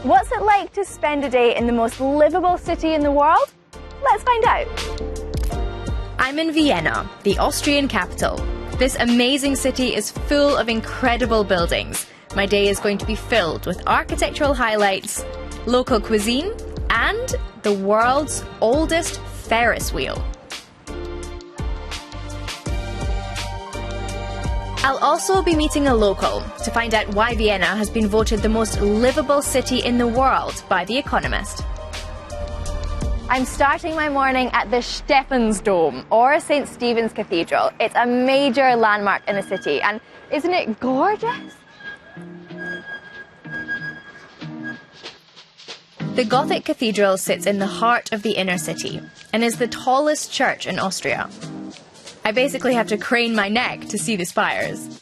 What's it like to spend a day in the most livable city in the world? Let's find out. I'm in Vienna, the Austrian capital. This amazing city is full of incredible buildings. My day is going to be filled with architectural highlights, local cuisine, and the world's oldest Ferris wheel. I'll also be meeting a local to find out why Vienna has been voted the most livable city in the world by The Economist. I'm starting my morning at the Stephansdom, or St. Stephen's Cathedral. It's a major landmark in the city, and isn't it gorgeous? The Gothic cathedral sits in the heart of the inner city and is the tallest church in Austria. I basically have to crane my neck to see the spires.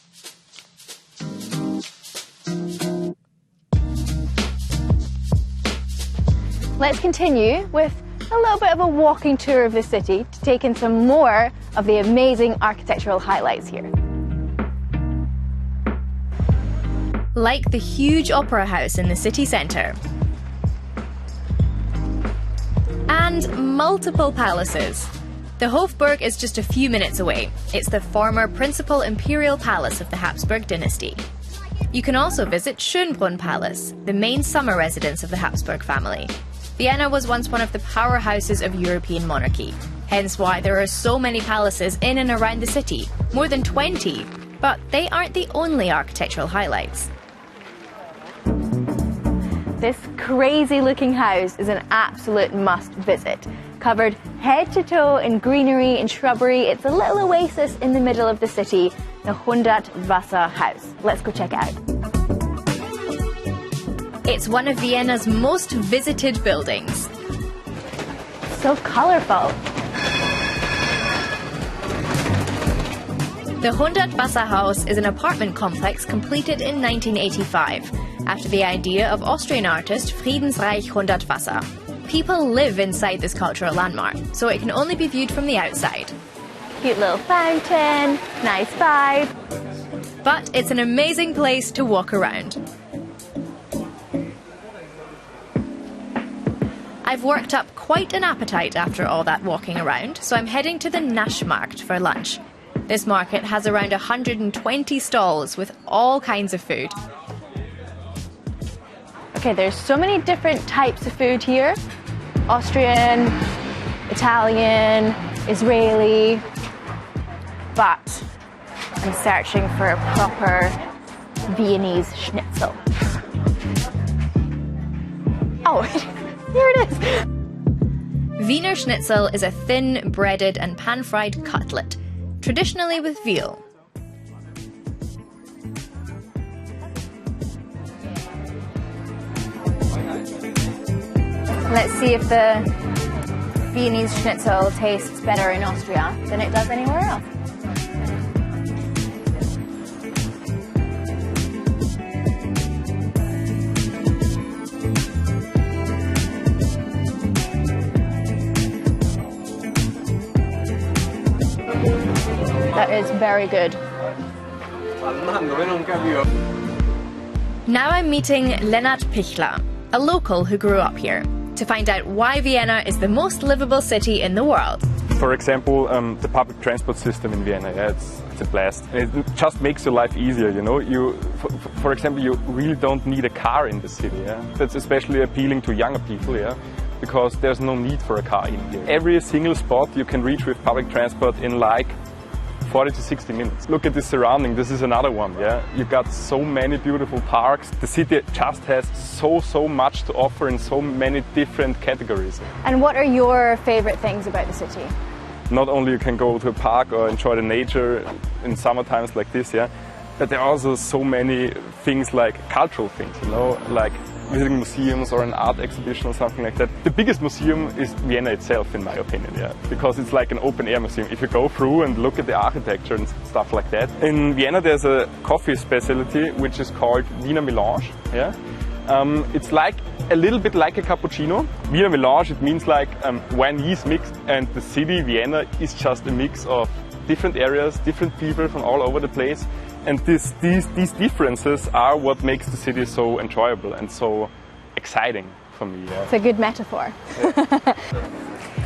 Let's continue with a little bit of a walking tour of the city to take in some more of the amazing architectural highlights here. Like the huge opera house in the city centre. And multiple palaces. The Hofburg is just a few minutes away. It's the former principal imperial palace of the Habsburg dynasty. You can also visit Schönbrunn Palace, the main summer residence of the Habsburg family. Vienna was once one of the powerhouses of European monarchy, hence why there are so many palaces in and around the city, more than 20. But they aren't the only architectural highlights. This crazy-looking house is an absolute must-visit. Covered head to toe in greenery and shrubbery, it's a little oasis in the middle of the city, the Hundertwasser House. Let's go check it out. It's one of Vienna's most visited buildings. So colourful. The Hundertwasser House is an apartment complex completed in 1985, after the idea of Austrian artist Friedensreich Hundertwasser. People live inside this cultural landmark, so it can only be viewed from the outside. Cute little fountain, nice vibe. But it's an amazing place to walk around. I've worked up quite an appetite after all that walking around, so I'm heading to the Naschmarkt for lunch. This market has around 120 stalls with all kinds of food. Okay, there's so many different types of food here. Austrian, Italian, Israeli, but I'm searching for a proper Viennese schnitzel. Oh, here it is! Wiener Schnitzel is a thin, breaded and pan-fried cutlet, traditionally with veal. Let's see if the Viennese Schnitzel tastes better in Austria than it does anywhere else. That is very good. Now I'm meeting Lennart Pichler, a local who grew up here, to find out why Vienna is the most livable city in the world. For example, the public transport system in Vienna, it's a blast. And it just makes your life easier, you know. For example, you really don't need a car in the city. Yeah? That's especially appealing to younger people, yeah, because there's no need for a car in here. Every single spot you can reach with public transport in like 40 to 60 minutes. Look at the surrounding, this is another one, yeah? You got so many beautiful parks. The city just has so much to offer in so many different categories. And what are your favorite things about the city? Not only you can go to a park or enjoy the nature in summer times like this, yeah? But there are also so many things like cultural things, you know, like visiting museums or an art exhibition or something like that. The biggest museum is Vienna itself, in my opinion, yeah, because it's like an open-air museum. If you go through and look at the architecture and stuff like that. In Vienna there's a coffee specialty which is called Wiener Melange, yeah. It's like a little bit like a cappuccino. Wiener Melange, it means like Viennese mixed, and the city Vienna is just a mix of different areas, different people from all over the place. And these differences are what makes the city so enjoyable and so exciting for me. Yeah. It's a good metaphor.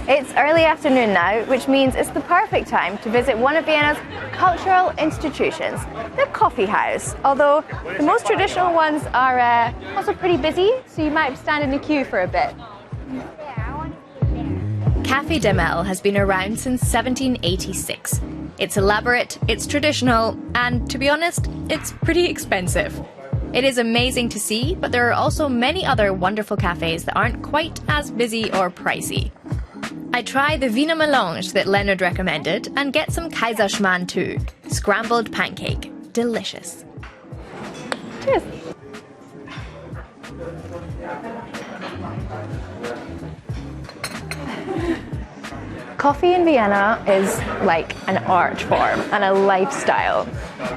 It's early afternoon now, which means it's the perfect time to visit one of Vienna's cultural institutions, the coffee house. Although the most traditional ones are also pretty busy, so you might stand in a queue for a bit. Café Demel has been around since 1786. It's elaborate, it's traditional, and to be honest, it's pretty expensive. It is amazing to see, but there are also many other wonderful cafes that aren't quite as busy or pricey. I try the Wiener Melange that Leonard recommended and get some Kaiserschmarrn too. Scrambled pancake. Delicious. Cheers. Coffee in Vienna is like an art form and a lifestyle.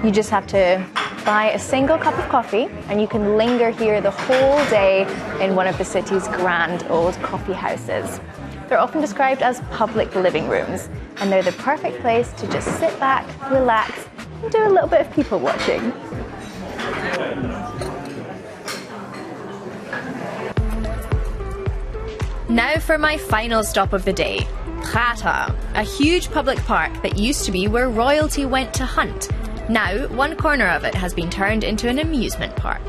You just have to buy a single cup of coffee and you can linger here the whole day in one of the city's grand old coffee houses. They're often described as public living rooms, and they're the perfect place to just sit back, relax, and do a little bit of people watching. Now for my final stop of the day, Prater, a huge public park that used to be where royalty went to hunt. Now, one corner of it has been turned into an amusement park.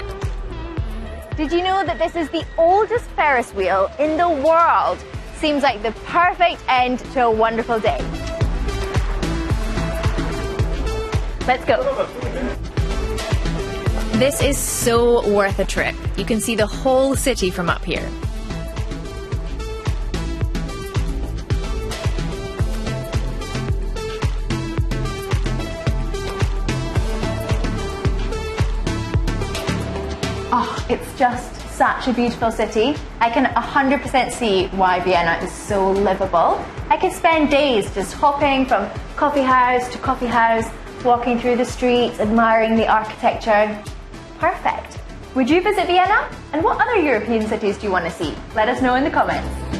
Did you know that this is the oldest Ferris wheel in the world? Seems like the perfect end to a wonderful day. Let's go. This is so worth a trip. You can see the whole city from up here. Oh, it's just such a beautiful city. I can 100% see why Vienna is so livable. I could spend days just hopping from coffee house, walking through the streets, admiring the architecture. Perfect. Would you visit Vienna? And what other European cities do you want to see? Let us know in the comments.